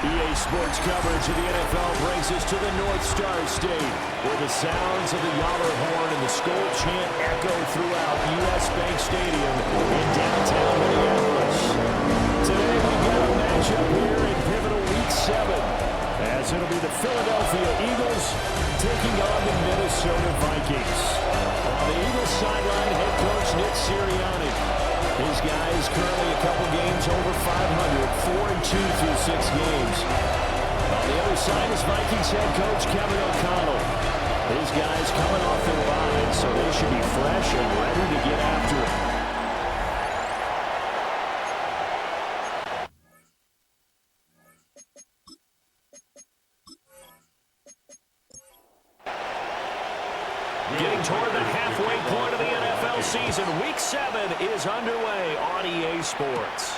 EA Sports coverage of the NFL brings us to the North Star State, where the sounds of the Yaller horn and the Skol chant echo throughout U.S. Bank Stadium in downtown Minneapolis. Today we've got a matchup here in pivotal Week 7, as it'll be the Philadelphia Eagles taking on the Minnesota Vikings. On the Eagles sideline, head coach Nick Sirianni. His guys currently a couple games over 500, 4-2 through 6 games. On the other side is Vikings head coach Kevin O'Connell. His guys coming off their bye, so they should be fresh and ready to get after it. Getting toward the halfway point of the NFL season, Week 7 is underway on EA Sports.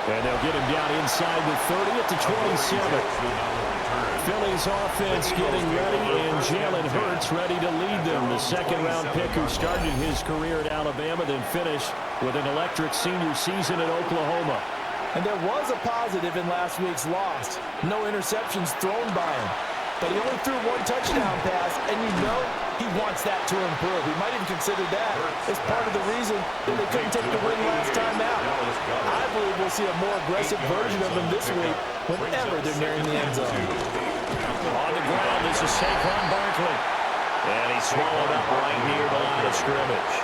And they'll get him down inside the 30 at the 27. Philly's offense getting ready, and Jalen Hurts ready to lead them. The second-round pick who started his career at Alabama, then finished with an electric senior season at Oklahoma. And there was a positive in last week's loss. No interceptions thrown by him. But he only threw one touchdown pass, and you know he wants that to improve. He might even consider that as part of the reason that they couldn't take the win last time out. I believe we'll see a more aggressive version of him this week whenever they're nearing the end zone. On the ground, this is Saquon Barkley. And he's swallowed up right near the line of scrimmage.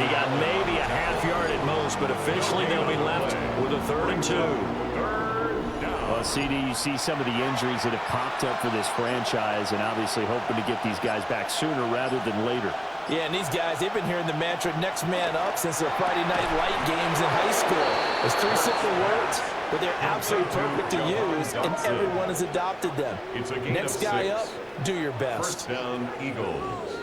He got maybe a half yard at most, but officially they'll be left with a 3rd and 2. Well, CD, you see some of the injuries that have popped up for this franchise, and obviously hoping to get these guys back sooner rather than later. Yeah, and these guys, they've been hearing the mantra next man up since their Friday night light games in high school. It's 3 simple words, but they're absolutely perfect to use, and everyone has adopted them. Next guy up, do your best. First down, Eagles.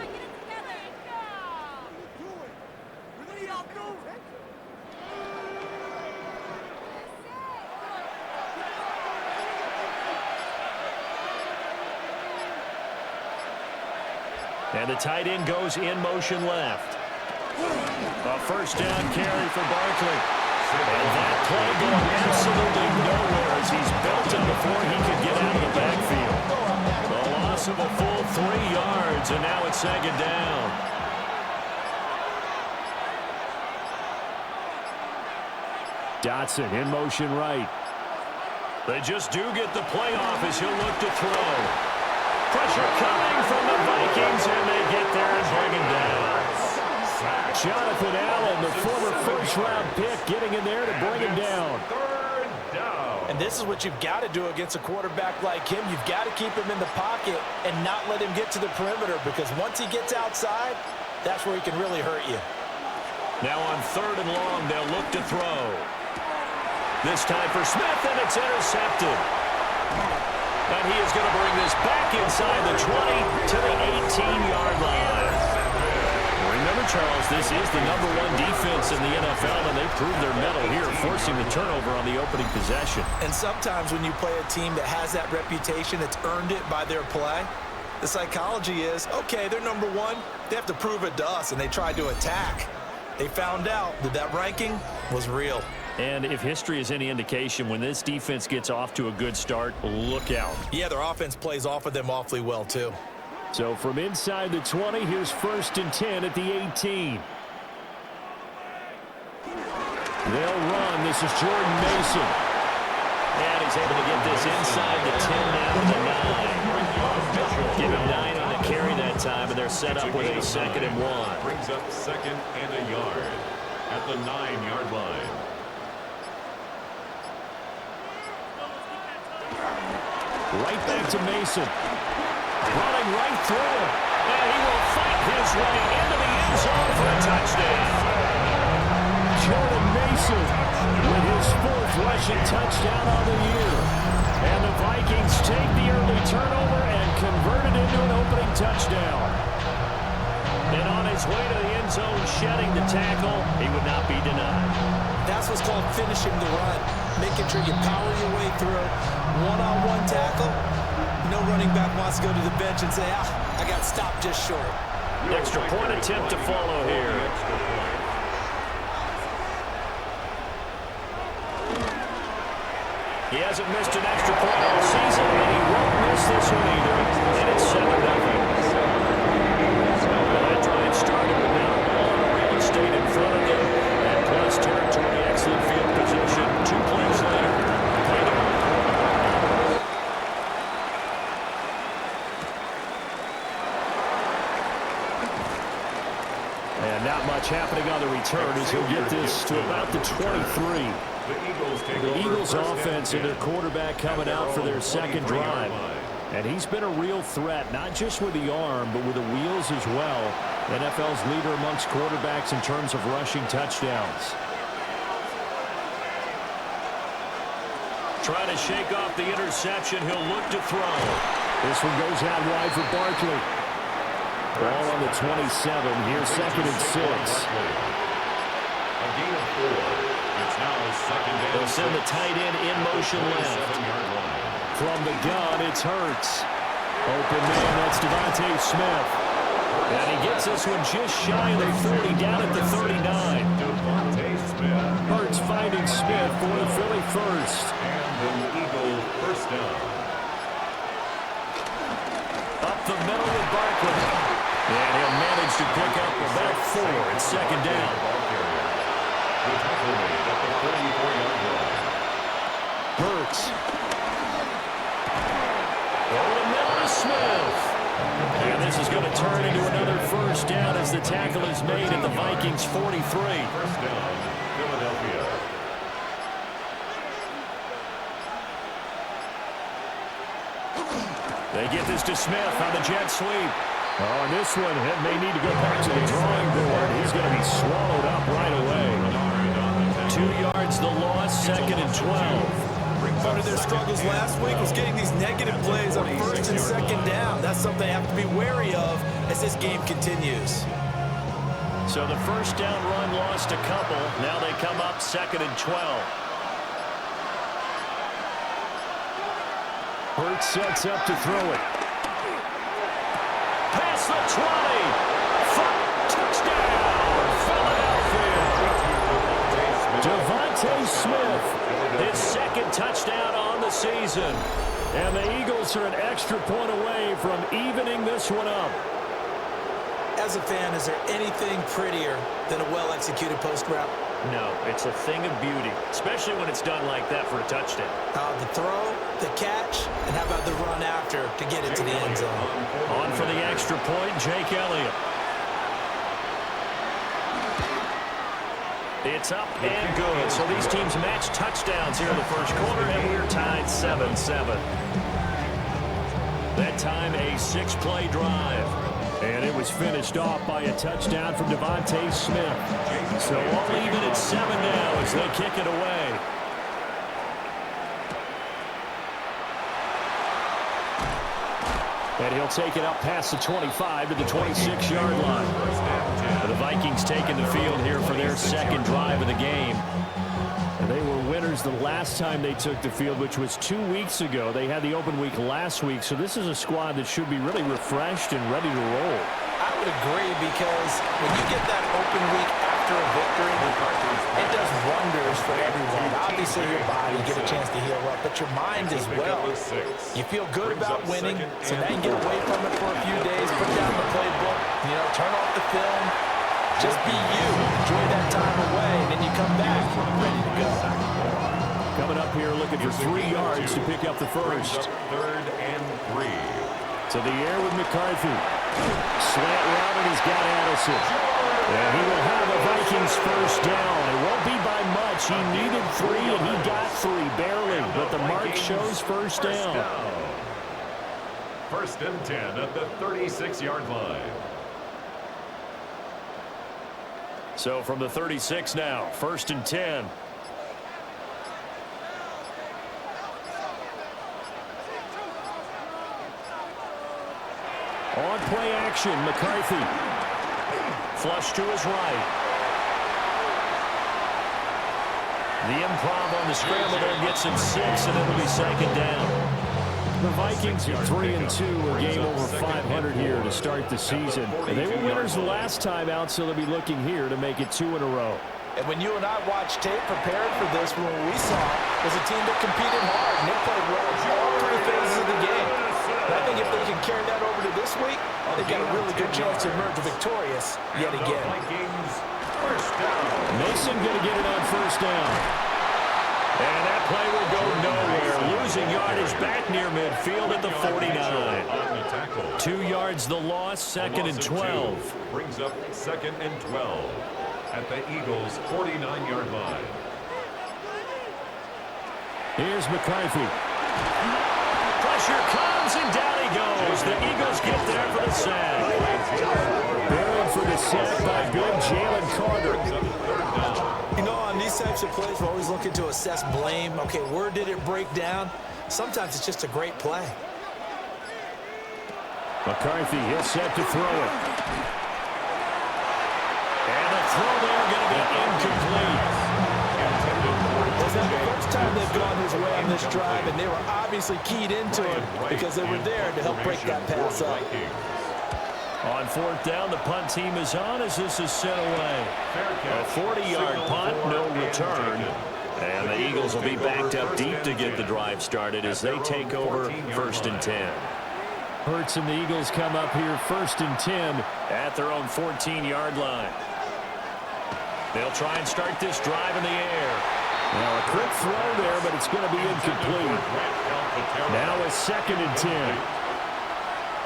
And the tight end goes in motion left. A first down carry for Barkley. And that play going absolutely nowhere as he's belted before he could get out of the backfield. A loss of a full 3 yards, and now it's 2nd down. Dotson in motion right. They just do get the play off as he'll look to throw. Pressure coming from the Vikings, and they get there and bring him down. Jonathan Allen, the former first-round pick, getting in there to bring him down. 3rd down. And this is what you've got to do against a quarterback like him. You've got to keep him in the pocket and not let him get to the perimeter, because once he gets outside, that's where he can really hurt you. Now on 3rd and long, they'll look to throw. This time for Smith, and it's intercepted. And he is going to bring this back inside the 20 to the 18-yard line. Remember, Charles, this is the #1 defense in the NFL, and they've proved their mettle here, forcing the turnover on the opening possession. And sometimes when you play a team that has that reputation, that's earned it by their play, the psychology is, okay, they're #1. They have to prove it to us, and they tried to attack. They found out that that ranking was real. And if history is any indication, when this defense gets off to a good start, look out. Yeah, their offense plays off of them awfully well, too. So from inside the 20, here's 1st and 10 at the 18. They'll run. This is Jordan Mason. And he's able to get this inside the 10 now to the 9. Give him 9 on the carry that time, and they're set up with a 2nd and 1. Brings up 2nd and a yard at the 9-yard line. Right back to Mason. Running right through him. And he will fight his way into the end zone for a touchdown. Jordan Mason with his 4th rushing touchdown on the year. And the Vikings take the early turnover and convert it into an opening touchdown. And on his way to the end zone, shedding the tackle, he would not be denied. That's what's called finishing the run. Making sure you power your way through. One-on-one tackle. No running back wants to go to the bench and say, I got stopped just short. Extra point attempt to follow here. He hasn't missed an extra point all season, and he won't miss this one either. And it's 7-0. That drive started with now all real estate in front of them. And plus territory, excellent field position. 2 plays later. And not much happening on the return as he'll get this to about the 23. The Eagles offense and their quarterback coming out for their second drive. And he's been a real threat, not just with the arm, but with the wheels as well. NFL's leader amongst quarterbacks in terms of rushing touchdowns. Trying to shake off the interception. He'll look to throw. This one goes out wide for Barkley. Ball on the 27. Here's 2nd and 6. A gain of 4. It's now 2nd and 6. They'll send the tight end in motion left. From the gun, it's Hurts. Open man, that's Devontae Smith. And he gets this one just shy of the 40, down at the 39. Devontae Smith. Hurts finding Smith for the Philly first. And the Eagle first down. Up the middle with Barkley. And he'll manage to pick up about 4 at 2nd down. The tackle made at the 34-yard line. Hurts. Over the middle to Smith. And this is going to turn into another first down as the tackle is made at the Vikings 43. First down, Philadelphia. They get this to Smith on the jet sweep. Oh, and this one may need to go back to the drawing board. He's going to be swallowed up right away. 2 yards the loss, 2nd and 12. Part of their struggles last week was getting these negative plays on 1st and 2nd down. That's something they have to be wary of as this game continues. So the first down run lost a couple. Now they come up 2nd and 12. Hurts sets up to throw it. Past the 20. Touchdown, Philadelphia. Devontae Smith. His 2nd touchdown on the season. And the Eagles are an extra point away from evening this one up. As a fan, is there anything prettier than a well-executed post route? No, it's a thing of beauty, especially when it's done like that for a touchdown. The throw, the catch, and how about the run after to get into the end zone? On for the extra point, Jake Elliott. It's up and good. So these teams match touchdowns here in the first quarter, and we're tied 7-7. That time, a 6-play drive. And it was finished off by a touchdown from Devontae Smith. So all even at 7 now as they kick it away. And he'll take it up past the 25 to the 26-yard line. The Vikings taking the field here for their 2nd drive of the game. And they were winners the last time they took the field, which was 2 weeks ago. They had the open week last week, so this is a squad that should be really refreshed and ready to roll. I would agree, because when you get that open week after a victory, it does wonders for everyone. Obviously, your body, you get a chance to heal up, but your mind as well. You feel good about winning, so now you get away from it for a few days, put down the playbook, turn off the film. Just be you. Enjoy that time away, and then you come back ready to go. Coming up here looking for 3 yards to pick up the first. 3rd and 3. To the air with McCarthy. Slant route, and he's got Addison. And he will have a Vikings first down. It won't be by much. He needed 3, and he got 3, barely. But the mark shows first down. 1st and 10 at the 36-yard line. So from the 36 now, 1st and 10. On play action, McCarthy. Flush to his right. The improv on the scramble there gets him 6, and it'll be 2nd down. The Vikings are 3-2, a game over 500 here to start the season. And they were winners the last time out, so they'll be looking here to make it 2 in a row. And when you and I watched tape prepared for this, when we saw was a team that competed hard, and they played well all three phases of the game. And I think if they can carry that over to this week, they've got a really good chance to emerge victorious yet again. Vikings, first down. Mason going to get it on first down. And that play will go nowhere. Losing yardage back near midfield at the 49. 2 yards the loss, second and 12. Brings up second and 12 at the Eagles' 49-yard line. Here's McCarthy. Pressure comes, and down he goes. The Eagles get there for the sack. Buried for the sack by big Jalen Carter. You know, on these types of plays, we're always looking to assess blame. Okay, where did it break down? Sometimes it's just a great play. McCarthy, he'll set to throw it. And the throw there going to be incomplete. It's not the first time they've gone his way on this drive, and they were obviously keyed into it because they were there to help break that pass up. On fourth down, the punt team is on as this is sent away. A 40-yard punt, no return. And the Eagles will be backed up deep to get the drive started as they take over first and 10. Hurts and the Eagles come up here first and 10 at their own 14-yard line. They'll try and start this drive in the air. Now a quick throw there, but it's going to be incomplete. Now a second and 10.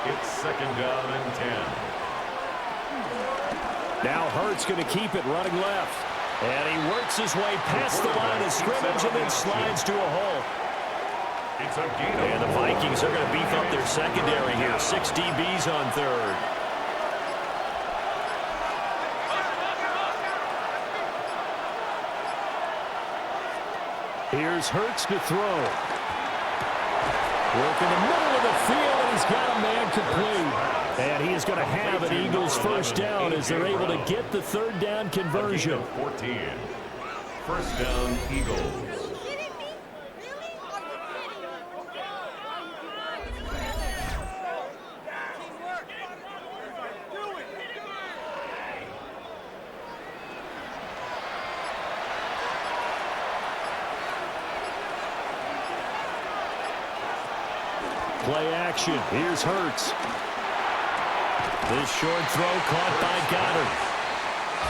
It's second down and 10. Now Hurts going to keep it running left. And he works his way past the line of scrimmage and then slides to a hole. And the Vikings are going to beef up their secondary here. 6 DBs on third. Here's Hurts to throw. Work in the middle of the field, and he's got a man complete. And he is going to have an Eagles first down as they're able to get the third down conversion. 14. First down, Eagles. Play action. Here's Hurts. This short throw caught by Goddard.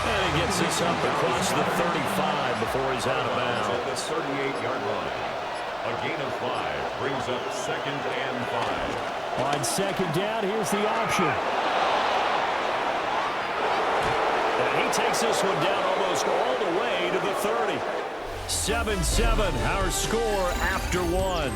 And he gets this up across the 35 before he's out of bounds. At the 38-yard line. A gain of 5 brings up second and 5. On second down, here's the option. And he takes this one down almost all the way to the 30. 7-7, our score after one.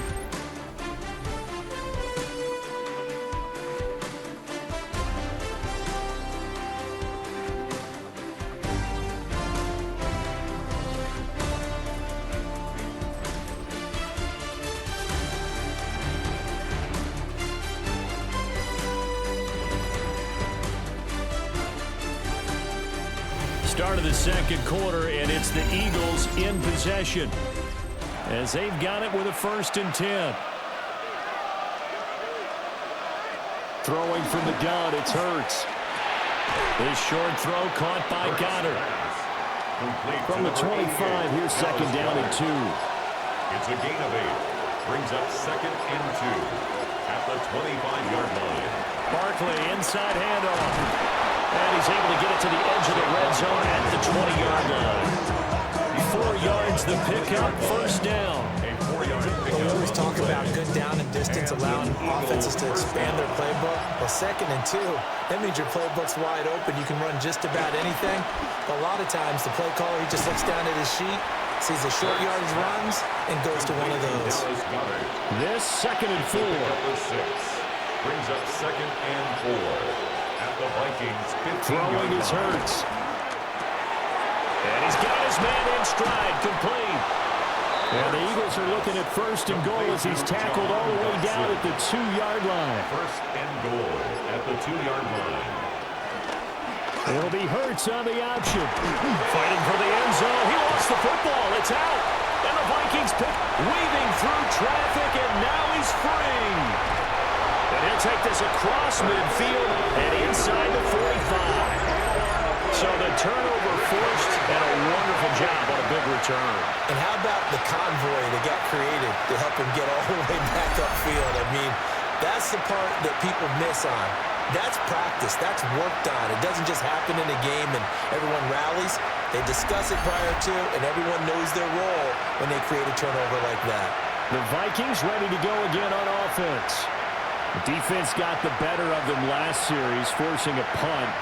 Start of the second quarter, and it's the Eagles in possession as they've got it with a first and 10. Throwing from the gun, it's Hurts. This short throw caught by Goddard. From the 25, here's second down and 2. It's a gain of 8. Brings up second and 2 at the 25-yard line. Barkley inside handoff. And he's able to get it to the edge of the red zone at the 20-yard line. 4 yards the pickup, first down. A 4-yard pickup. We always talk about good down and distance, allowing offenses to expand their playbook. Well, second and 2, that means your playbook's wide open. You can run just about anything. But a lot of times, the play caller, he just looks down at his sheet, sees the short yardage runs, and goes to one of those. This second and 4. Brings up second and 4. At the Vikings, 15 throwing his Hurts. And he's got his man in stride, complete. And the Eagles are looking at first and goal as he's tackled all the way down at the 2-yard line. First and goal at the 2-yard line. It'll be Hurts on the option. Fighting for the end zone. He lost the football. It's out. And the Vikings pick, weaving through traffic, and now he's free. And he'll take this across midfield and inside the 45. So the turnover forced, and a wonderful job on a big return. And how about the convoy that got created to help him get all the way back upfield? I mean, that's the part that people miss on. That's practice. That's worked on. It doesn't just happen in a game and everyone rallies. They discuss it prior to, and everyone knows their role when they create a turnover like that. The Vikings ready to go again on offense. The defense got the better of them last series, forcing a punt.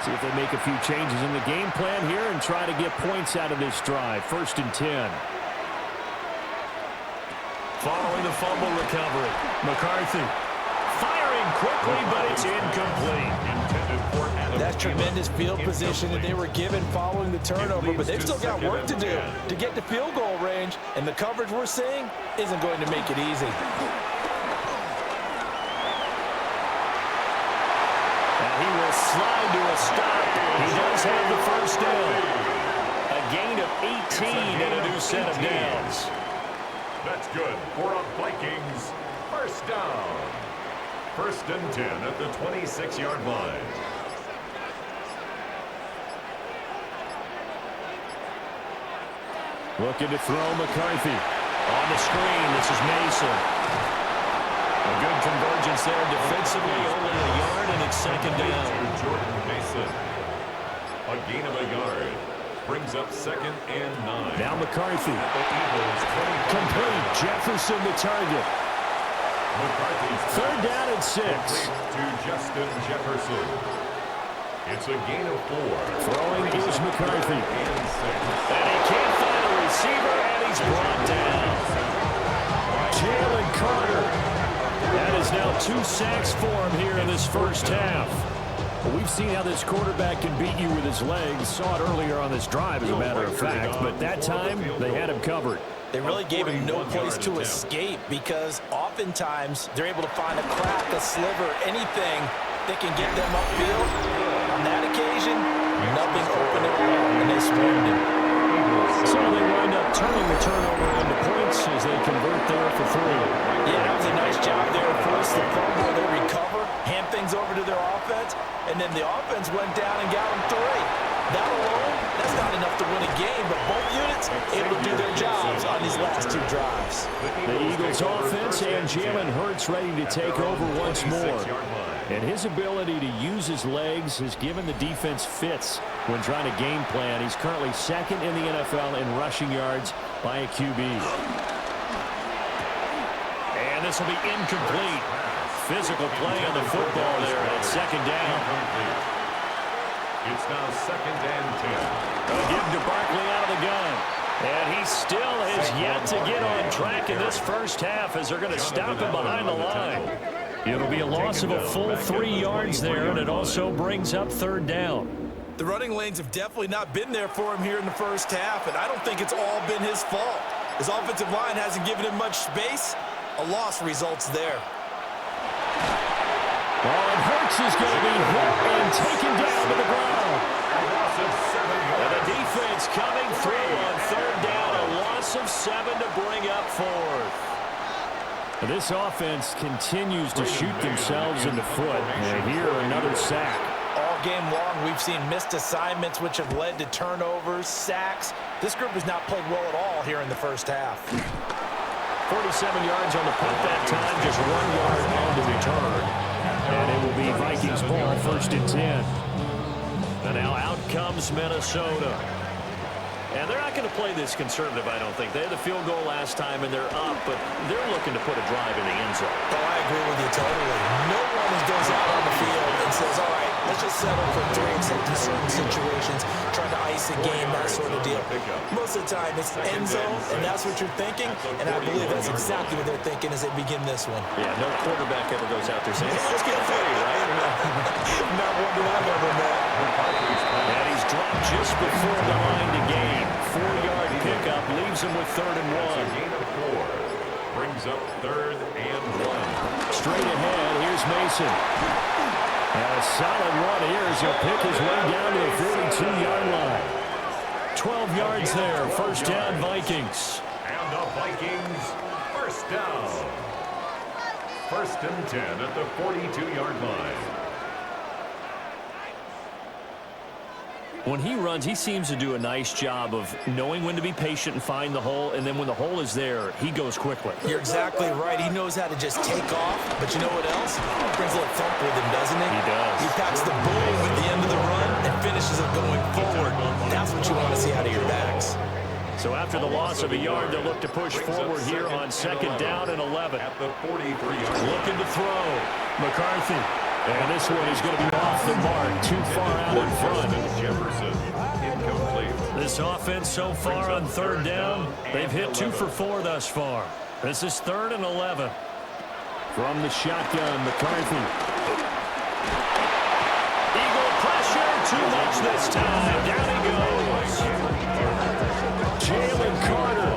See if they make a few changes in the game plan here and try to get points out of this drive. 1st and 10. Following the fumble recovery, McCarthy firing quickly, but it's incomplete. That's tremendous field position that they were given following the turnover, but they've still got work to do to get to field goal range, and the coverage we're seeing isn't going to make it easy. And he will slide to a stop. He does have the first down. A gain of 18 and a new set of downs. That's good for a Vikings first down. 1st and 10 at the 26-yard line. Looking to throw McCarthy. On the screen, this is Mason. A good convergence there defensively, only a yard, and it's 2nd down. Jordan Mason. A gain of a yard. Brings up 2nd and 9. Now McCarthy. Complete. Jefferson the target. 3rd down and 6. To Justin Jefferson. It's a gain of 4. Throwing is McCarthy. And he can't find a receiver, and he's brought down. Jalen Carter. That is now 2 sacks for him here in this first half. Well, we've seen how this quarterback can beat you with his legs. Saw it earlier on this drive, as a matter of fact. But that time, they had him covered. They really gave him no place to escape because oftentimes they're able to find a crack, a sliver, anything that can get them upfield. On that occasion, nothing open at all, and they swarmed him. So they wind up turning the turnover into points as they convert there for 3. Yeah, that was a nice job there. Force the fumble, they recover, hand things over to their offense, and then the offense went down and got them 3. That alone, that's not enough to win a game, but both units able to do their jobs on these last 2 drives. The Eagles offense and Jalen Hurts ready to take over once more. And his ability to use his legs has given the defense fits when trying to game plan. He's currently 2nd in the NFL in rushing yards by a QB. And this will be incomplete. Physical play on the football there at 2nd down. It's now 2nd and 10. They'll give to Barkley out of the gun. And he still has yet to get on track in this first half as they're going to stop him behind the line. It'll be a loss of a full 3 yards there, and it also brings up 3rd down. The running lanes have definitely not been there for him here in the first half, and I don't think it's all been his fault. His offensive line hasn't given him much space. A loss results there. And Hurts is going to be hit and taken down to the ground. And the defense coming through on 3rd down, a loss of 7 to bring up 4th. This offense continues to shoot themselves in the foot. And here, another sack. All game long, we've seen missed assignments, which have led to turnovers, sacks. This group has not played well at all here in the first half. 47 yards on the punt that time, just 1 yard on the return. And it will be Vikings ball, 1st and 10. And now out comes Minnesota. And they're not going to play this conservative, I don't think. They had the field goal last time, and they're up, but they're looking to put a drive in the end zone. Oh, I agree with you totally. No one goes out on the field and says, all right, let's just settle for 3 except in certain situations, trying to ice a game, that sort of deal. Most of the time, it's end zone, and that's what you're thinking, and I believe that's exactly what they're thinking as they begin this one. Yeah, no quarterback ever goes out there saying, hey, let's get 3, right? Not one that I've ever met. And he's dropped just before the line to gain. 4-yard pickup leaves him with 3rd and 1. A gain of 4 brings up 3rd and 1. Straight ahead, here's Mason. And a solid run here as he'll pick his way down to the 42-yard line. 12 yards there, 1st down Vikings. And the Vikings, 1st down. 1st and 10 at the 42-yard line. When he runs, he seems to do a nice job of knowing when to be patient and find the hole, and then when the hole is there, he goes quickly. You're exactly right. He knows how to just take off, but you know what else? Brings a little thump with him, doesn't he? He does. He packs the boom at the end of the run and finishes it going forward. That's what you want to see out of your backs. So after the loss of a yard, they'll look to push forward here on second down and 11. At the 43-yard line. Looking to throw. McCarthy. And this one is going to be off the mark, too far out in front. Jefferson, incomplete. This offense so far on third down, they've hit 2 for 4 thus far. This is 3rd and 11. From the shotgun, McCarthy. Eagle pressure, too much this time. Down he goes. Jalen Carter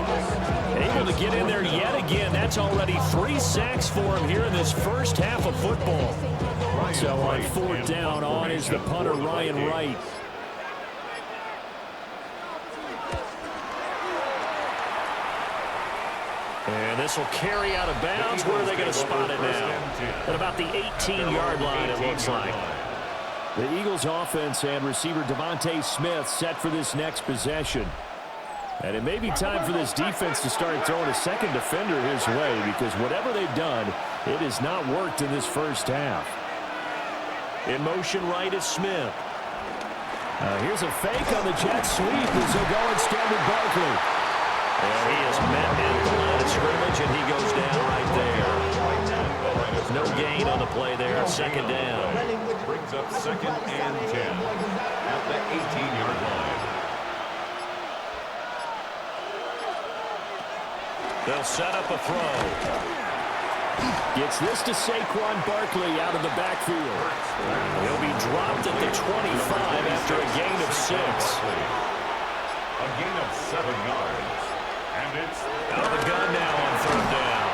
able to get in there yet again. That's already 3 sacks for him here in this first half of football. So on 4th down, on is the punter, Ryan Wright. And this will carry out of bounds. Where are they going to spot it now? At about the 18-yard line, it looks like. The Eagles' offense and receiver Devontae Smith set for this next possession. And it may be time for this defense to start throwing a second defender his way, because whatever they've done, it has not worked in this first half. In motion right is Smith. Here's a fake on the jet sweep as they'll go instead with Barkley. And he is met at the line of scrimmage, and he goes down right there. No gain on the play there. Second down. Brings up 2nd and 10 at the 18-yard line. They'll set up a throw. Gets this to Saquon Barkley out of the backfield. He'll be dropped at the 25 after a gain of 6. A gain of 7 yards. And it's out of the gun now on 3rd down.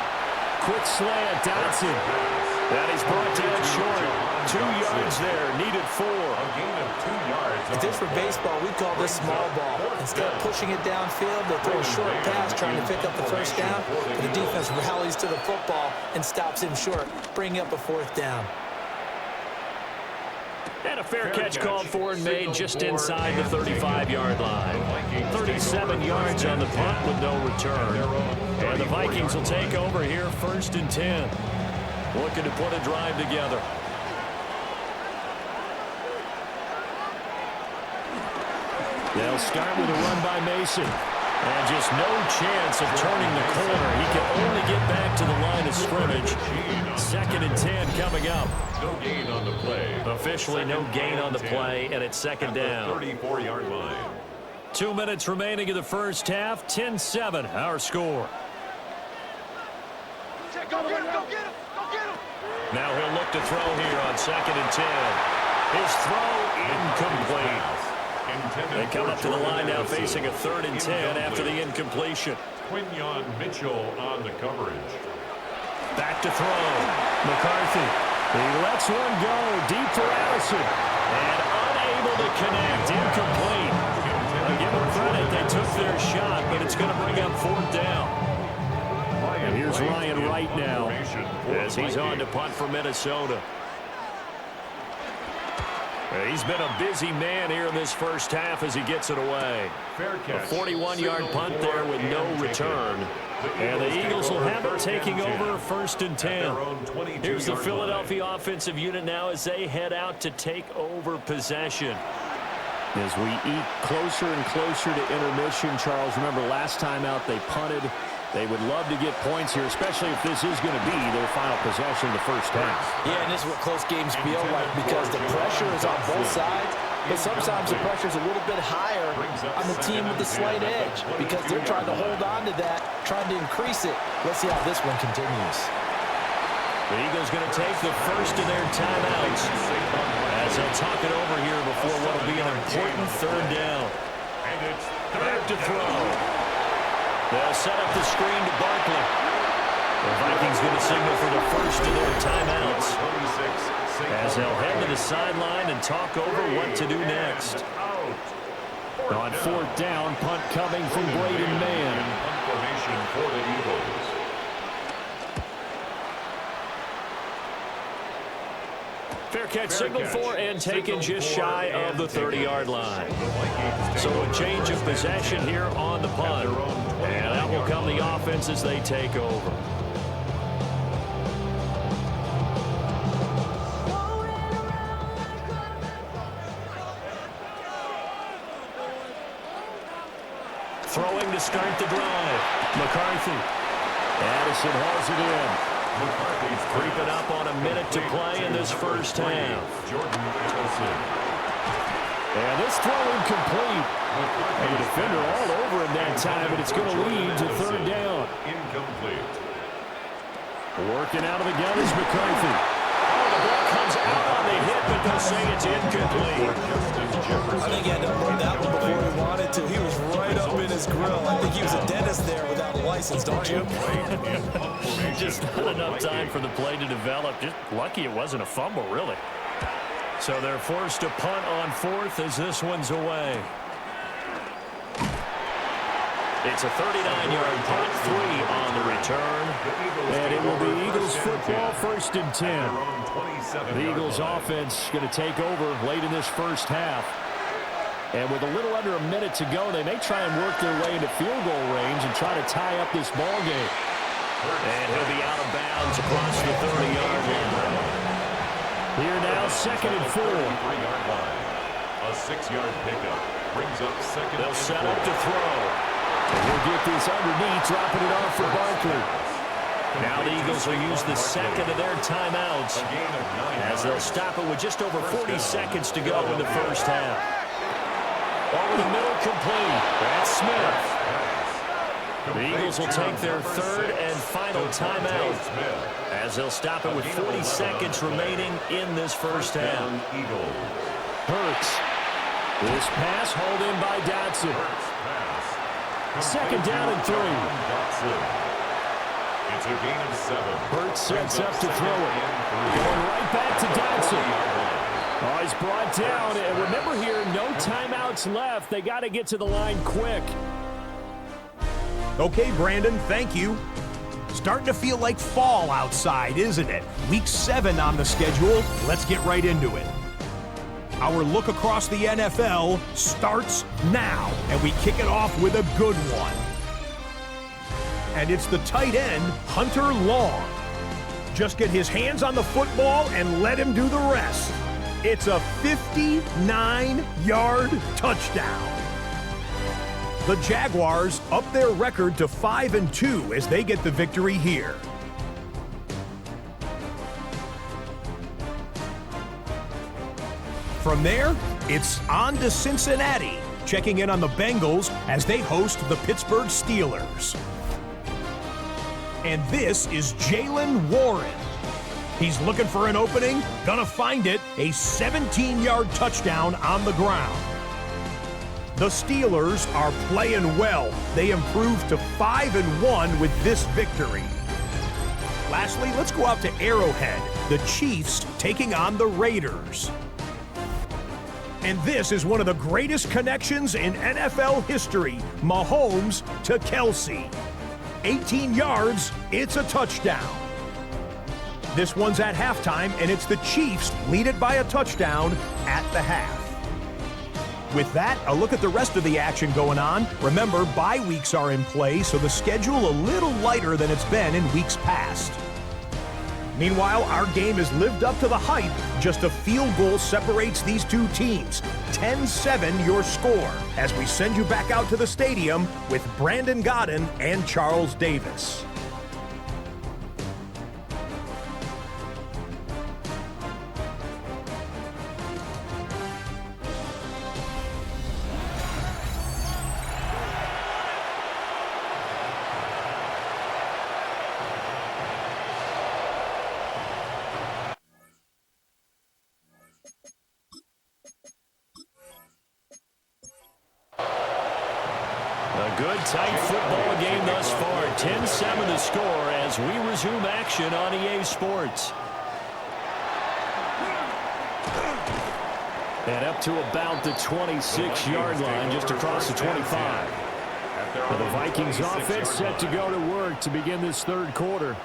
Quick slant, Dotson. That is brought down short. 2 yards there, needed 4. a gain of 2 yards. If this were baseball, we'd call this small ball. Instead of pushing it downfield, they throw a short pass trying to pick up the first down, but the defense rallies to the football and stops him short, bringing up a 4th down. And a fair catch called for and made just inside the 35-yard line. 37 yards on the punt with no return. And the Vikings will take over here 1st and 10. Looking to put a drive together. They'll start with a run by Mason. And just no chance of turning the corner. He can only get back to the line of scrimmage. 2nd and 10 coming up. No gain on the play. Officially no gain on the play, and it's 2nd down. 34-yard line. 2 minutes remaining in the first half. 10-7, our score. Go get him, go get him, go get him. Now he'll look to throw here on 2nd and 10. His throw incomplete. They come up to the line now facing a 3rd and 10 after the incompletion. Quinyon Mitchell on the coverage. Back to throw. McCarthy. He lets one go deep for Allison. And unable to connect. Incomplete. I'll give them credit. They took their shot, but it's going to bring up 4th down. And here's Ryan Wright now as he's on to punt for Minnesota. He's been a busy man here in this first half as he gets it away. A 41-yard punt there with no return. And the Eagles will have it taking over 1st and 10. Here's the Philadelphia offensive unit now as they head out to take over possession. As we eat closer and closer to intermission, Charles, remember last time out they punted. They would love to get points here, especially if this is going to be their final possession of the first half. Yeah, and this is what close games feel like because the pressure is on both sides, but sometimes the pressure is a little bit higher on the team with the slight edge because they're trying to hold on to that, trying to increase it. Let's see how this one continues. The Eagles going to take the first of their timeouts as they'll talk it over here before what will be an important 3rd down. And it's Back to throw. They'll set up the screen to Barkley. The Vikings going to signal for the first of their timeouts as they'll head to the sideline and talk over what to do next. On 4th down, punt coming from Braden Mann. punt formation for the Eagles. Fair catch signaled for and taken just shy of the 30-yard line. So a change of possession here on the punt. And out will come the offense as they take over. Throwing to start the drive. McCarthy. Addison hauls it in. McCarthy's creeping up on a minute to play in this first half. And this throw incomplete. And the defender all over him that time, but it's going to lead to third down. Incomplete. Working out of the gun is McCarthy. Oh, the ball comes out on the hit, but they'll say it's incomplete. I think he had to unload that one before he wanted to. He was right up in his grill. I think he was a dentist there without a license, don't you? Just not enough time for the play to develop. Just lucky it wasn't a fumble, really. So they're forced to punt on fourth as this one's away. It's a 39-yard punt, 3 on the return. And it will be Eagles football, 1st and 10. The Eagles offense going to take over late in this first half. And with a little under a minute to go, they may try and work their way into field goal range and try to tie up this ball game. And he'll be out of bounds across the 30-yard line. Here now, 2nd and 4. A 6-yard pickup brings up second. They'll set up to throw. And he'll get this underneath, dropping it off for Barkley. Now the Eagles will use the second of their timeouts as they'll stop it with just over 40 seconds to go in the first half. Over the middle, complete. That's Smith. The Eagles will take their third and final timeout as they'll stop it with 40 seconds remaining in this first half. Hurts. This pass hauled in by Dotson. 2nd down and 3. It's a gain of 7. Hurts sets up to throw it. Going right back to Dotson. Oh, he's brought down. And remember here, no timeouts left. They got to get to the line quick. Okay, Brandon, thank you. Starting to feel like fall outside, isn't it? Week 7 on the schedule. Let's get right into it. Our look across the NFL starts now, and we kick it off with a good one. And it's the tight end, Hunter Long. Just get his hands on the football and let him do the rest. It's a 59-yard touchdown. The Jaguars up their record to 5-2 as they get the victory here. From there, it's on to Cincinnati, checking in on the Bengals as they host the Pittsburgh Steelers. And this is Jaylen Warren. He's looking for an opening, gonna find it, a 17-yard touchdown on the ground. The Steelers are playing well. They improved to 5-1 with this victory. Lastly, let's go out to Arrowhead, the Chiefs taking on the Raiders. And this is one of the greatest connections in NFL history, Mahomes to Kelsey. 18 yards, it's a touchdown. This one's at halftime, and it's the Chiefs lead it by a touchdown at the half. With that, a look at the rest of the action going on. Remember, bye weeks are in play, so the schedule a little lighter than it's been in weeks past. Meanwhile, our game has lived up to the hype. Just a field goal separates these two teams. 10-7 your score as we send you back out to the stadium with Brandon Godden and Charles Davis. Good, tight football game thus far. 10-7 the score as we resume action on EA Sports. And up to about the 26-yard line, just across the 25. The Vikings offense set to go to work to begin this third quarter.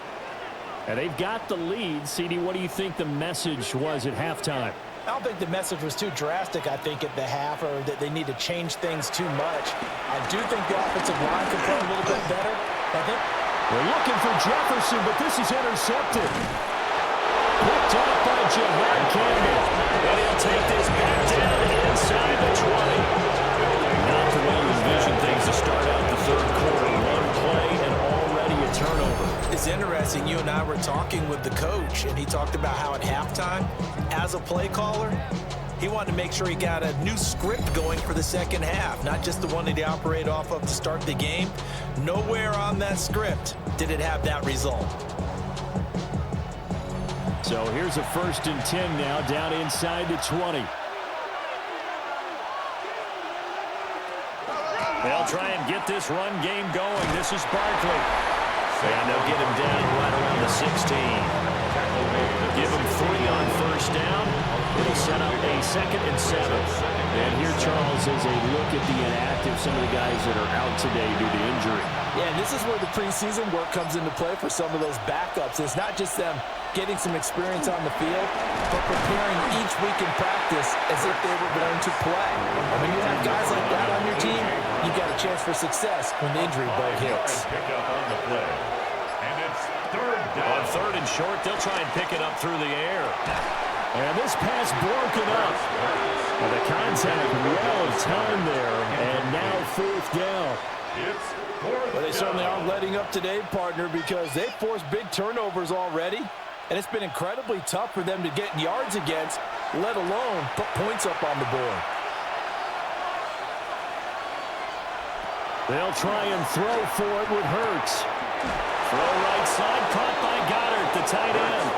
And they've got the lead. CD, what do you think the message was at halftime? I don't think the message was too drastic, I think, at the half, or that they need to change things too much. I do think the offensive line can play a little bit better. We're looking for Jefferson, but this is intercepted. Picked up by Jahad Campbell. And he'll take this back down inside the 20. Not the way you envision things to start out the third quarter. One play and already a turnover. It's interesting. You and I were talking with the coach, and he talked about how at halftime, as a play caller, he wanted to make sure he got a new script going for the second half, not just the one that he operated off of to start the game. Nowhere on that script did it have that result. So here's a 1st and 10 now, down inside the 20. They'll try and get this run game going. This is Barkley. And they'll get him down right around the 16. Give him 3 on 1st down. It'll set up a 2nd and 7. And here, Charles, is a look at the inactive, some of the guys that are out today due to injury. Yeah, and this is where the preseason work comes into play for some of those backups. It's not just them getting some experience on the field, but preparing each week in practice as if they were going to play. And when you have guys like that on your team, you've got a chance for success when the injury bug hits. Pick up on the play. And it's 3rd down. On 3rd and short, they'll try and pick it up through the air. And this pass broken up. And the contact well timed there. And now 4th down. It's 4th Well, they down. certainly aren't letting up today, partner, because they've forced big turnovers already. And it's been incredibly tough for them to get yards against, let alone put points up on the board. They'll try and throw for it with Hurts. Throw right side, caught by Goddard, the tight end.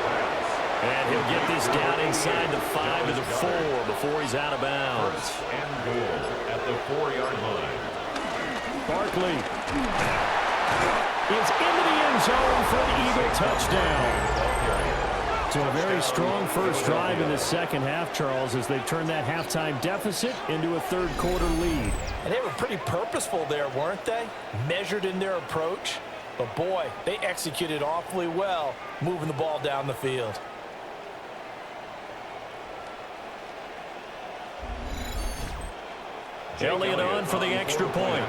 And he'll get this down inside the 5 to the 4 before he's out of bounds. And goal at the 4-yard line. Barkley is into the end zone for an Eagle touchdown. So a very strong first drive in the second half, Charles, as they turn that halftime deficit into a third quarter lead. And they were pretty purposeful there, weren't they? Measured in their approach. But, boy, they executed awfully well moving the ball down the field. Elliott on for the extra point.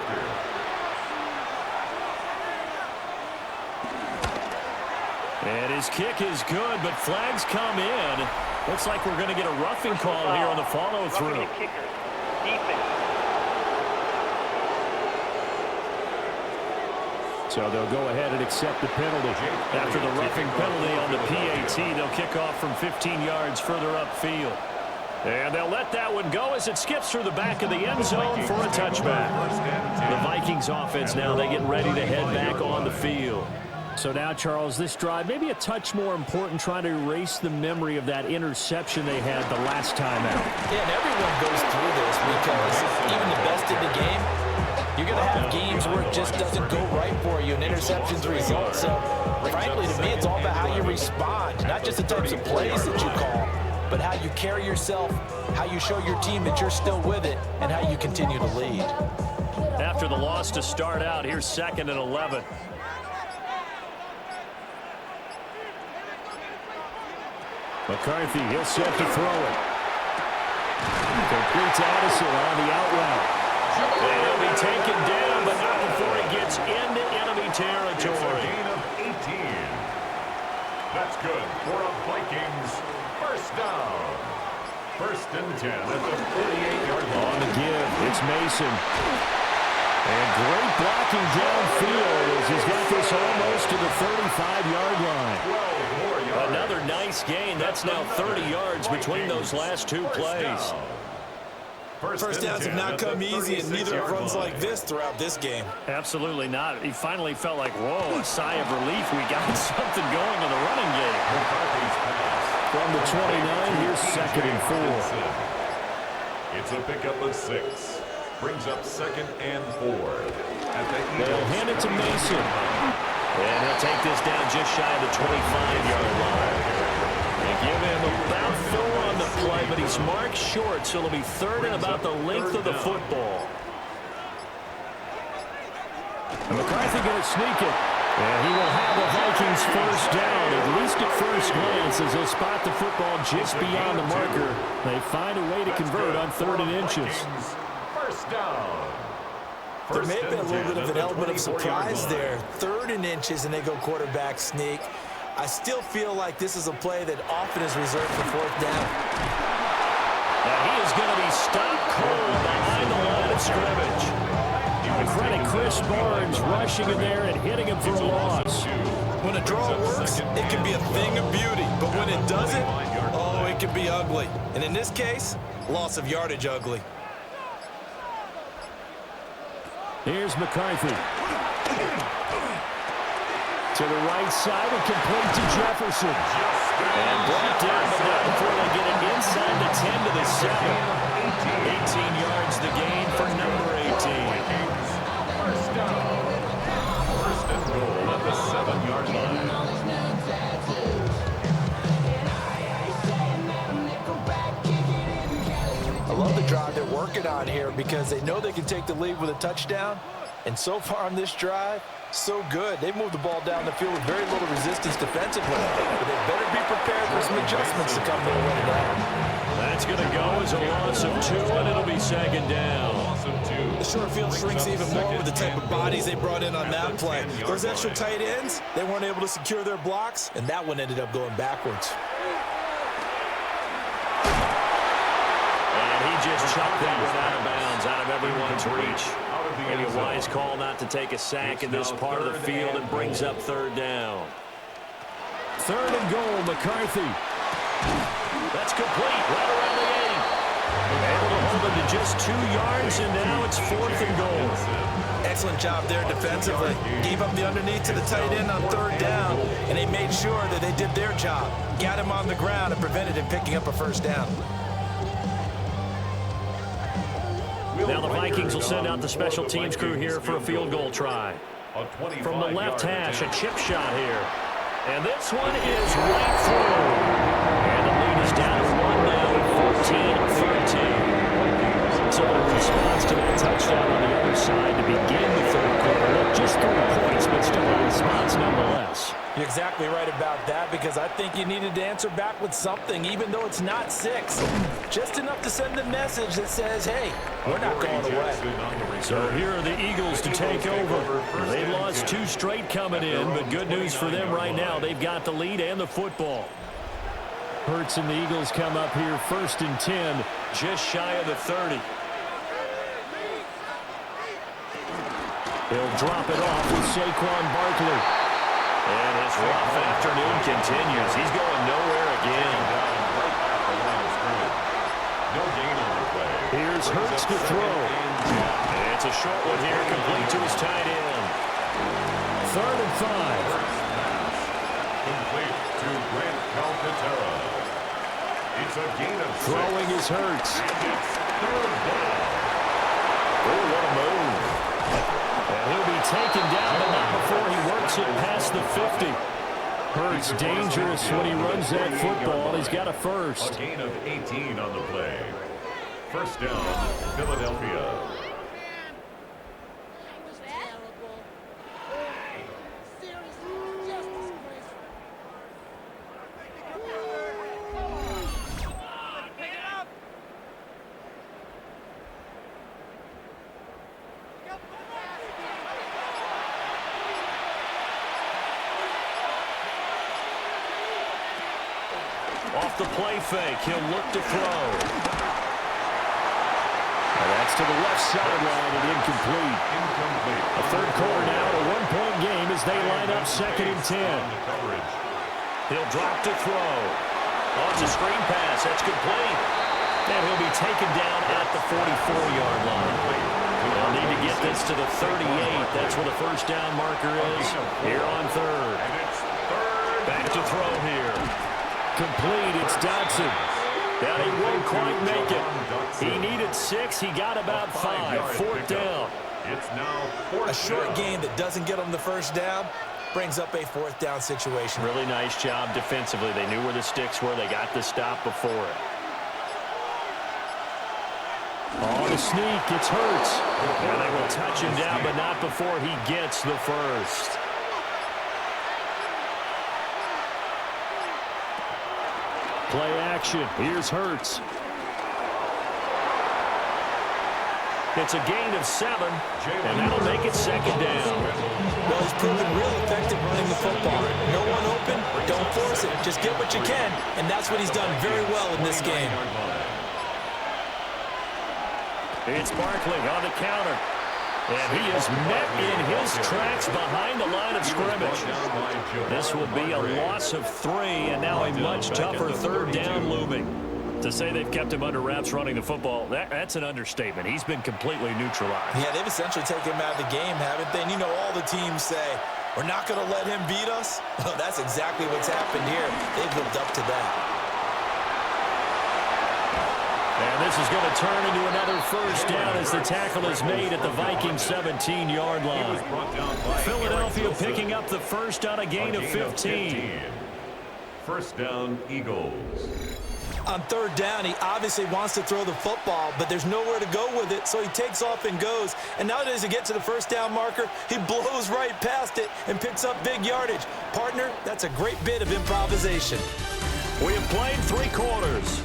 And his kick is good, but flags come in. Looks like we're going to get a roughing call here on the follow-through. So they'll go ahead and accept the penalty. After the roughing penalty on the PAT, they'll kick off from 15 yards further upfield. And they'll let that one go as it skips through the back of the end zone for a touchback. The Vikings offense now, they get ready to head back on the field. So now, Charles, this drive maybe a touch more important, trying to erase the memory of that interception they had the last time out. Yeah, and everyone goes through this because even the best in the game, you're going to have games where it just doesn't go right for you and interceptions result. So, frankly, to me, it's all about how you respond, not just the types of plays that you call, but how you carry yourself, how you show your team that you're still with it, and how you continue to lead. After the loss to start out, here's 2nd and 11. McCarthy, he'll set to throw it. Complete to Addison on the out route. And he'll be taken down, but not before he gets into enemy territory. It's a gain of 18. That's good for a Vikings first down. 1st and 10 at the 48-yard line. On the give, it's Mason. And great blocking downfield as he's got this almost to the 35-yard line. 12 more yards. Another nice gain. That's now 30 yards between those last 2 plays. First downs have not come easy, and neither have runs like this throughout this game. Absolutely not. He finally felt like, whoa, a sigh of relief. We got something going in the running game. From the 29, here's 2nd and 4. It's a pickup of 6. Brings up 2nd and 4. They'll hand it to Mason. And he'll take this down just shy of the 25-yard line. They give him about 4 on the play, but he's marked short, so it'll be 3rd and about the length of the football. And McCarthy going to sneak it. And he will have the Vikings first down, at least at first glance, as they'll spot the football just beyond the marker. They find a way to convert on 3rd and inches. First down. There may have been a little bit of an element of surprise there. 3rd and inches, and they go quarterback sneak. I still feel like this is a play that often is reserved for 4th down. And he is going to be stopped cold behind the line of scrimmage. And credit Chris Barnes rushing in there and hitting him for a loss. When a draw works, it can be a thing of beauty. But when it doesn't, oh, it can be ugly. And in this case, loss of yardage ugly. Here's McCarthy. To the right side and complete to Jefferson. And brought down, but not before they get it inside the 10 to the 7. 18 yards the gain for number 18. First down. First and goal at the 7-yard line. I love the drive they're working on here because they know they can take the lead with a touchdown. And so far on this drive, so good. They moved the ball down the field with very little resistance defensively. But they better be prepared for some adjustments to come their way now. That's going to go as a loss of 2, and it'll be 2nd down. The short field shrinks even more with the type of bodies they brought in on that play. Those extra tight ends, they weren't able to secure their blocks, and that one ended up going backwards. And he just chucked that one out of bounds, out of everyone's reach. Maybe a wise call not to take a sack in this part of the field, and brings up 3rd down. 3rd and goal, McCarthy. That's complete, right around the 8. Able to hold him to just 2 yards, and now it's 4th and goal. Excellent job there defensively. Gave up the underneath to the tight end on 3rd down, and they made sure that they did their job. Got him on the ground and prevented him picking up a 1st down. Now the Vikings will send out the special teams crew here for a field goal try. From the left hash, a chip shot here. And this one is right through. And the lead is down to 1 now, 14-13. So the response to that touchdown on the other side to begin the 3rd quarter. Just 3 points, but still a response nonetheless. You're exactly right about that, because I think you needed to answer back with something, even though it's not 6. Just enough to send a message that says, hey, we're not going away. So here are the Eagles to take over. They lost 2 straight coming in, but good news for them right now. They've got the lead and the football. Hurts and the Eagles come up here 1st and 10, just shy of the 30. He'll drop it off with Saquon Barkley. And his rough afternoon continues. He's going nowhere again. No gain on the play. Here's Hurts to throw. And it's a short one here, complete to his tight end. 3rd and 5. Complete to Grant Calcaterra. It's a gain of 6. Throwing is Hurts. And it's 3rd down. Oh, what a move. And he'll be taken down, but not before he works it past the 50. Hurts dangerous when he runs that football. He's got a first. A gain of 18 on the play. First down, Philadelphia. Off the play fake, he'll look to throw. And that's to the left sideline and incomplete. A 3rd quarter now, a 1-point game as they line up 2nd and 10. He'll drop to throw. Oh, it's a screen pass. That's complete. And he'll be taken down at the 44-yard line. They'll need to get this to the 38. That's where the 1st down marker is. Here on 3rd. Back to throw here. Complete, it's Dodson. Now he won't quite make it. He needed 6, he got about 5. 4th down. It's now 4th A short down. gain that doesn't get them the 1st down brings up a 4th down situation. Really nice job defensively. They knew where the sticks were. They got the stop before it. On the sneak, it's Hurts. And they will touch him down, but not before he gets the first. Play action. Here's Hurts. It's a gain of 7, and that'll make it second down. Well, he's proven real effective running the football. No one open, don't force it. Just get what you can, and that's what he's done very well in this game. It's Barkley on the counter. And he is met in his tracks behind the line of scrimmage. This will be a loss of 3, and now a much tougher third down looming. To say they've kept him under wraps running the football, that's an understatement. He's been completely neutralized. Yeah, they've essentially taken him out of the game, haven't they? And you know all the teams say, we're not going to let him beat us. Well, that's exactly what's happened here. They've lived up to that. And this is going to turn into another first down as the tackle is made at the Vikings 17-yard line. Philadelphia picking up the first on a gain of 15. First down, Eagles. On third down, he obviously wants to throw the football, but there's nowhere to go with it, so he takes off and goes. And now as he gets to the first down marker, he blows right past it and picks up big yardage. Partner, that's a great bit of improvisation. We have played 3 quarters.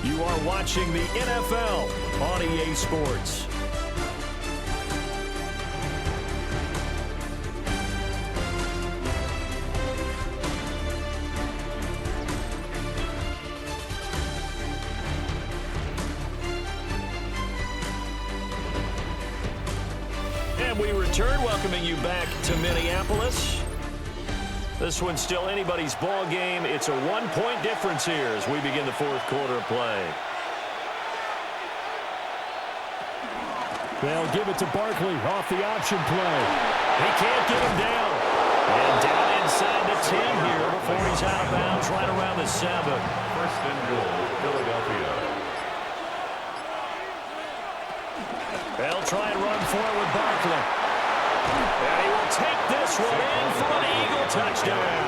You are watching the NFL on EA Sports. And we return, welcoming you back to Minneapolis. This one's still anybody's ball game. It's a 1-point difference here as we begin the fourth quarter of play. They'll give it to Barkley off the option play. He can't get him down. And down inside the 10 here before he's out of bounds right around the 7. First and goal, Philadelphia. They'll try and run for it with Barkley. And he will take this one in for an Eagle touchdown.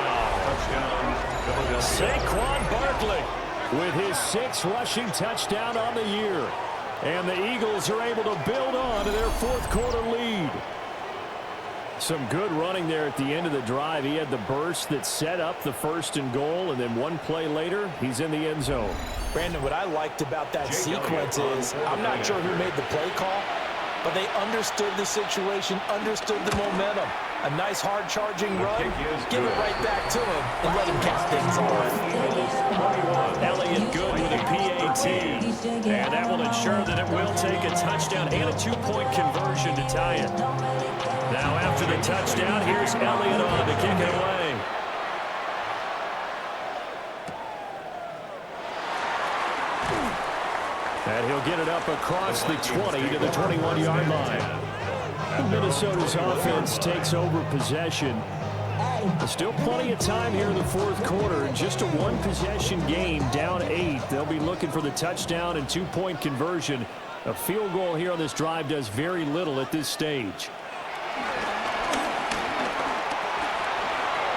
Saquon Barkley with his 6th rushing touchdown on the year. And the Eagles are able to build on to their fourth quarter lead. Some good running there at the end of the drive. He had the burst that set up the first and goal, and then one play later, he's in the end zone. Brandon, what I liked about that sequence is, I'm not sure who made the play call, but they understood the situation, understood the momentum. A nice hard-charging run, give it right back to him, and let him kick things off. Elliott good with a PAT, and that will ensure that it will take a touchdown and a 2-point conversion to tie it. Now after the touchdown, here's Elliott on to kick it away. And he'll get it up across the 20 to the 21-yard line. Minnesota's offense takes over possession. There's still plenty of time here in the fourth quarter. Just a 1-possession game, down 8. They'll be looking for the touchdown and 2-point conversion. A field goal here on this drive does very little at this stage.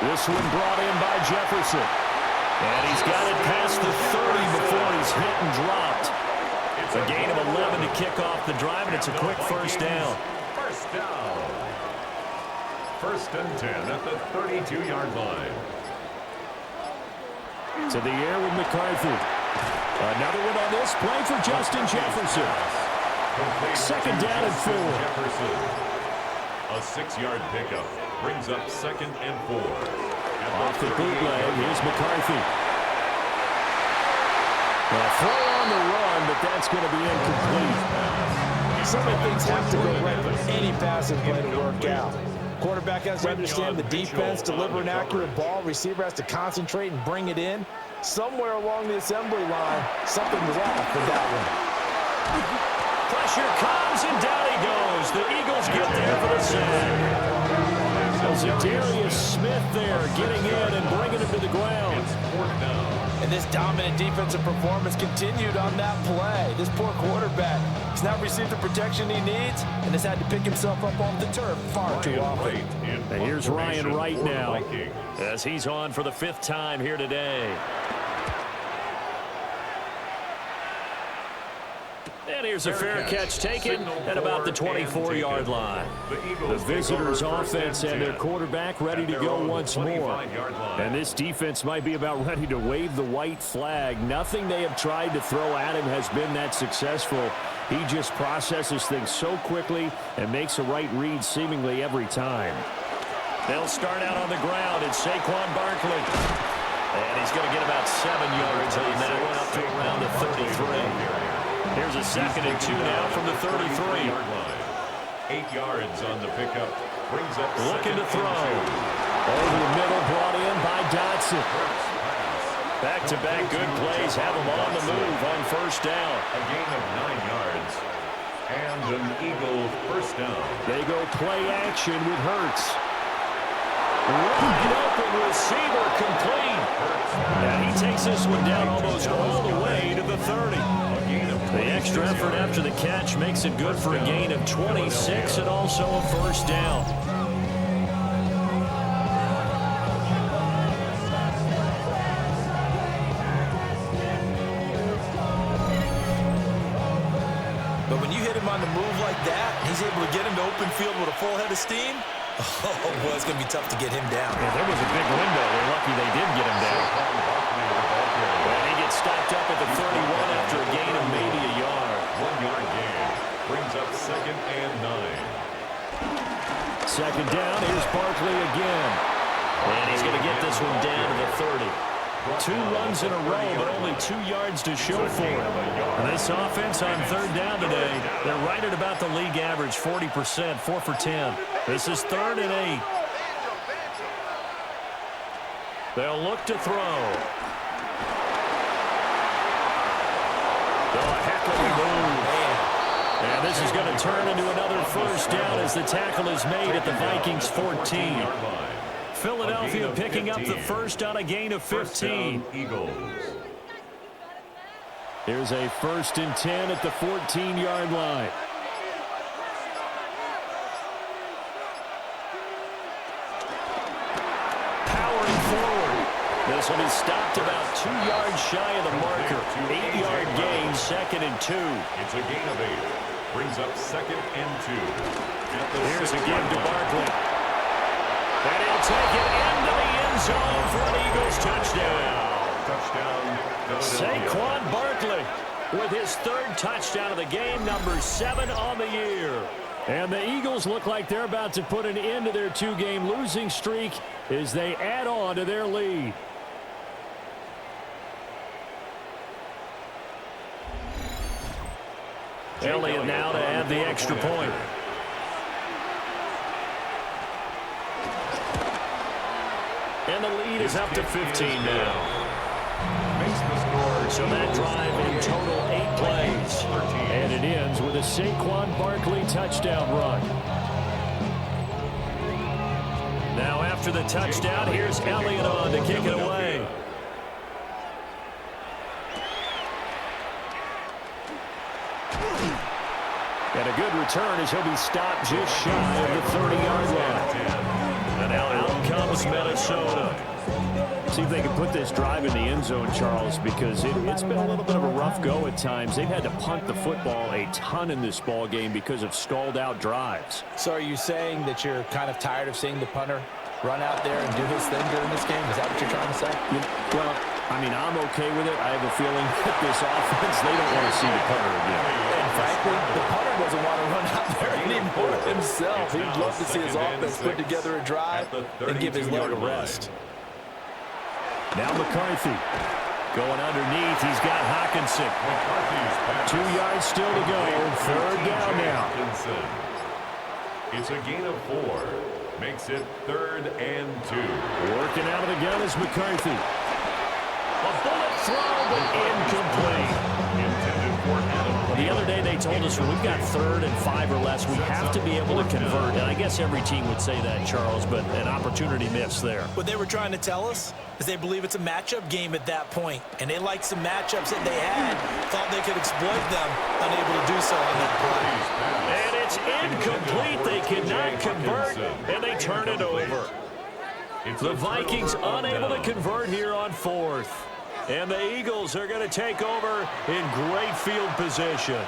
This one brought in by Jefferson. And he's got it past the 30 before he's hit and dropped. It's a gain of 11 to kick off the drive, and it's a quick first down. First down. First and 10 at the 32-yard line. To the air with McCarthy. Another one on this play for Justin Jefferson. Second down and 4. Jefferson. A 6-yard pickup brings up second and 4. Off the bootleg, here's McCarthy. A throw on the run, but that's going to be incomplete. So many things have to go right for any passing play to work out. Quarterback has to understand the defense, deliver an accurate ball. Receiver has to concentrate and bring it in. Somewhere along the assembly line, something was off with that one. Pressure comes, and down he goes. The Eagles get there for the sack. Darius Smith there getting in and bringing him to the ground. And this dominant defensive performance continued on that play. This poor quarterback has not received the protection he needs and has had to pick himself up off the turf far too often. And here's Ryan Wright now as he's on for the 5th time here today. And here's a fair catch taken at about the 24-yard line. The visitors' offense and their quarterback ready to go once more. And this defense might be about ready to wave the white flag. Nothing they have tried to throw at him has been that successful. He just processes things so quickly and makes a right read seemingly every time. They'll start out on the ground. It's Saquon Barkley. And he's going to get about 7 yards on that one up to around the 33. Here's a 2nd and 2 now from the 33. 8 yards on the pickup. Brings up looking to throw. Over the middle, brought in by Dotson. Back-to-back good plays have him on the move on first down. A gain of 9 yards. And an Eagle first down. They go play action with Hurts. Wide open receiver complete. And he takes this one down almost all the way to the 30. The extra effort after the catch makes it good for a gain of 26 and also a first down. But when you hit him on the move like that, he's able to get him to open field with a full head of steam. Oh, boy, it's going to be tough to get him down. Yeah, there was a big window. They're lucky they did get him down. And he gets stopped up at the 31 after a gain of maybe a yard. 1 yard gain. Brings up 2nd and 9. Second down. Here's Barkley again. And he's going to get this one down to the 30. 2 runs in a row, but only 2 yards to show for it. And this offense on third down today, they're right at about the league average, 40%, 4 for 10. This is 3rd and 8. They'll look to throw. Oh, heck of a move. And this is going to turn into another first down as the tackle is made at the Vikings 14. Philadelphia picking up the first on a gain of 15. Eagles. Here's a 1st and 10 at the 14-yard line. Powering forward. This one is stopped about 2 yards shy of the marker. 8-yard gain, 2nd and 2. It's a gain of 8. Brings up 2nd and 2. Here's a give to Barkley. And he'll take it into the end zone for an Eagles touchdown. Touchdown, Saquon Barkley with his 3rd touchdown of the game, number 7 on the year. And the Eagles look like they're about to put an end to their 2-game losing streak as they add on to their lead. Elliott now to add the extra point. And the lead is up to 15 now. So that drive in total 8 plays. And it ends with a Saquon Barkley touchdown run. Now after the touchdown, here's Elliott on to kick it away. And a good return as he'll be stopped just shy of the 30-yard line. And now out comes Minnesota. See if they can put this drive in the end zone, Charles, because it's been a little bit of a rough go at times. They've had to punt the football a ton in this ball game because of stalled-out drives. So are you saying that you're kind of tired of seeing the punter run out there and do his thing during this game? Is that what you're trying to say? Well, I mean, I'm okay with it. I have a feeling that this offense, they don't want to see the punter again. And frankly, the punter doesn't want to run out there anymore himself. He'd love to see his offense put together a drive and give his leg a rest. Now McCarthy going underneath. He's got Hawkinson. 2 yards still to go. 3rd down now. It's a gain of 4. Makes it 3rd and 2. Working out of the gun is McCarthy. A bullet throw, but incomplete. Intended for Adam. The other day they told us when we've got 3rd and 5 or less, we have to be able to convert. And I guess every team would say that, Charles, but an opportunity missed there. What they were trying to tell us is they believe it's a matchup game at that point. And they liked some matchups that they had, thought they could exploit them, unable to do so on that play. And it's incomplete. They cannot convert, and they turn it over. The Vikings unable to convert here on 4th. And the Eagles are going to take over in great field position.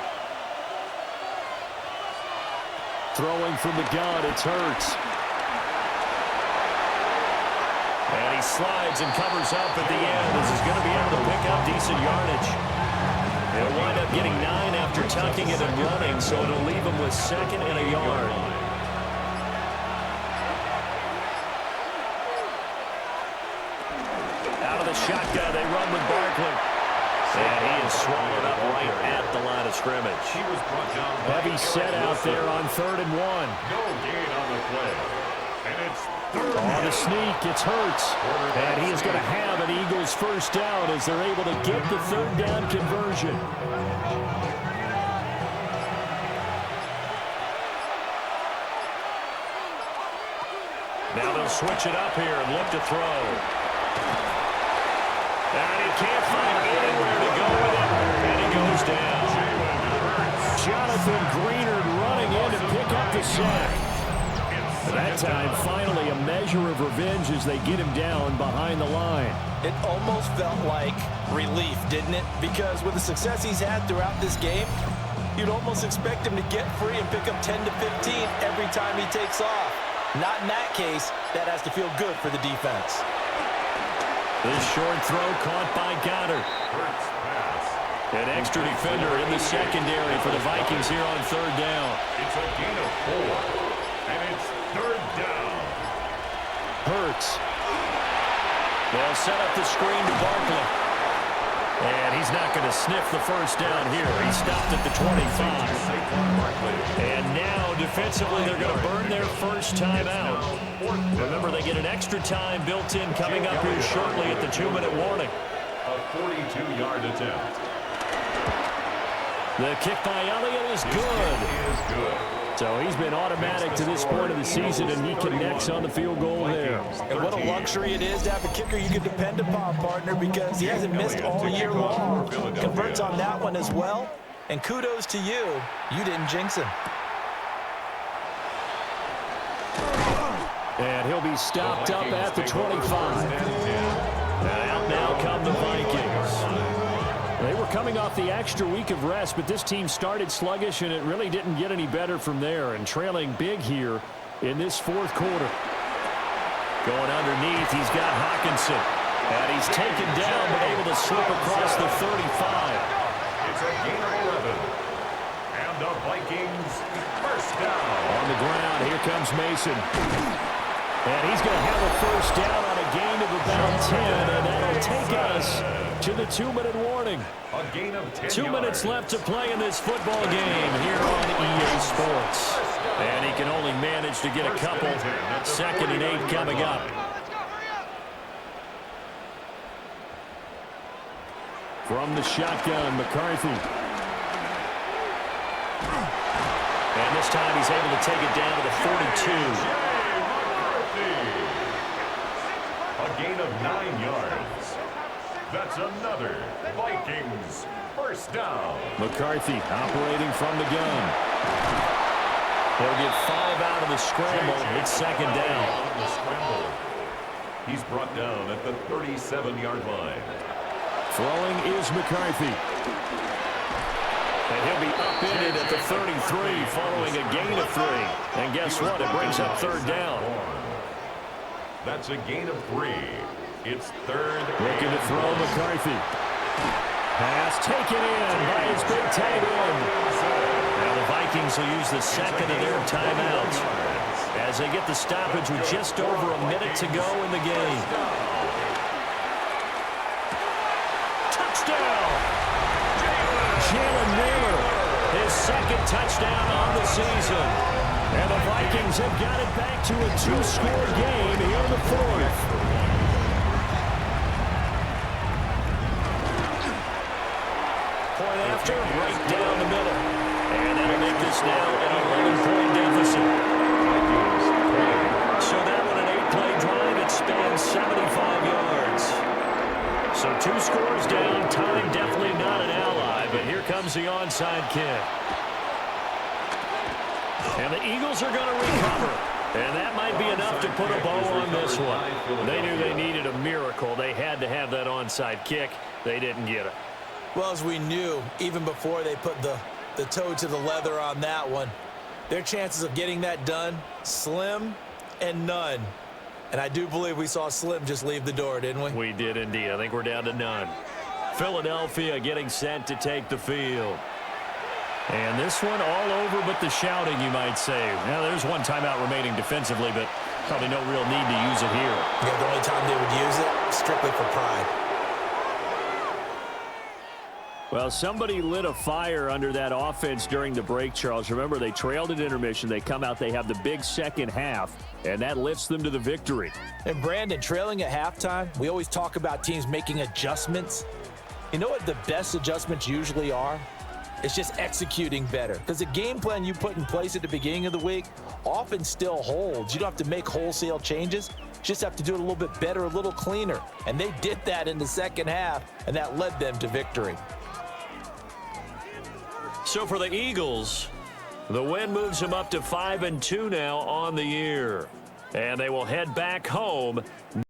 Throwing from the gun, it's Hurts. And he slides and covers up at the end. This is going to be able to pick up decent yardage. He'll wind up getting 9 after tucking it and running, so it'll leave him with 2nd and a yard. Out of the shotgun, they run with Barkley. And he is swallowed up right at the line of scrimmage. He was brought down. Heavy set out there on 3rd and 1. No gain on the play. And it's 3rd. On the sneak, it's Hurts. And he is going to have an Eagles first down as they're able to get the 3rd down conversion. Now they'll switch it up here and look to throw. And he can't find anywhere to go with it. And he goes down. Jonathan Greenard running in to pick up the sack. That time, finally, a measure of revenge as they get him down behind the line. It almost felt like relief, didn't it? Because with the success he's had throughout this game, you'd almost expect him to get free and pick up 10 to 15 every time he takes off. Not in that case. That has to feel good for the defense. This short throw caught by Goddard. An extra defender in the secondary for the Vikings here on 3rd down. It's a gain of 4. And it's 3rd down. Hurts. They'll set up the screen to Barkley. And he's not going to sniff the first down here. He stopped at the 25. And now, defensively, they're going to burn their first time out. Remember, they get an extra time built in coming up here shortly at the 2-minute warning. A 42-yard attempt. The kick by Elliott is good. So he's been automatic to this point of the season, and he connects on the field goal there. And what a luxury it is to have a kicker you can depend upon, partner, because he hasn't missed all year long. Converts on that one as well. And kudos to you. You didn't jinx him. And he'll be stopped up at the 25. And out now come the Vikings. They were coming off the extra week of rest, but this team started sluggish, and it really didn't get any better from there, and trailing big here in this 4th quarter. Going underneath, he's got Hawkinson. And he's taken down, but able to slip across the 35. It's a gain of 11. And the Vikings first down. On the ground, here comes Mason. And he's going to have a first down on a gain of about 10, and that'll take us to the 2-minute warning. A gain of 10 2 minutes left to play in this football game here on EA Sports. And he can only manage to get a couple. 2nd and 8 coming up. From the shotgun, McCarthy. And this time he's able to take it down to the 42. A gain of 9 yards. That's another Vikings first down. McCarthy operating from the gun. He'll get 5 out of the scramble. It's 2nd down. The scramble. He's brought down at the 37-yard line. Throwing is McCarthy. And he'll be upended at the 33 following a gain of 3. And guess what? It brings up 3rd down. That's a gain of 3. It's 3rd. Looking to throw McCarthy. Pass taken in by his big tight end. Now the Vikings will use the 2nd of their timeouts as they get the stoppage with just over a minute to go in the game. Touchdown! Jalen Naylor, his 2nd touchdown on the season. And the Vikings have got it back to a 2-score game here in the 4th. Point after, right down the middle. And that'll make this now an 11-point deficit. So that one, an 8-play drive, it spans 75 yards. So 2 scores down, time definitely not an ally, but here comes the onside kick. And the Eagles are going to recover. And that might be enough to put a bow on this one. They knew they needed a miracle. They had to have that onside kick. They didn't get it. Well, as we knew, even before they put the toe to the leather on that one, Their chances of getting that done, slim and none. And I do believe we saw Slim just leave the door, didn't we? We did indeed. I think we're down to none. Philadelphia getting set to take the field. And this one all over but the shouting, you might say. Now, there's one timeout remaining defensively, but probably no real need to use it here. Yeah, the only time they would use it, strictly for pride. Well, somebody lit a fire under that offense during the break, Charles. Remember, they trailed at intermission. They come out, they have the big second half, and that lifts them to the victory. And Brandon, trailing at halftime, we always talk about teams making adjustments. You know what the best adjustments usually are? It's just executing better. Because the game plan you put in place at the beginning of the week often still holds. You don't have to make wholesale changes. You just have to do it a little bit better, a little cleaner. And they did that in the second half, and that led them to victory. So for the Eagles, the win moves them up to 5-2 now on the year. And they will head back home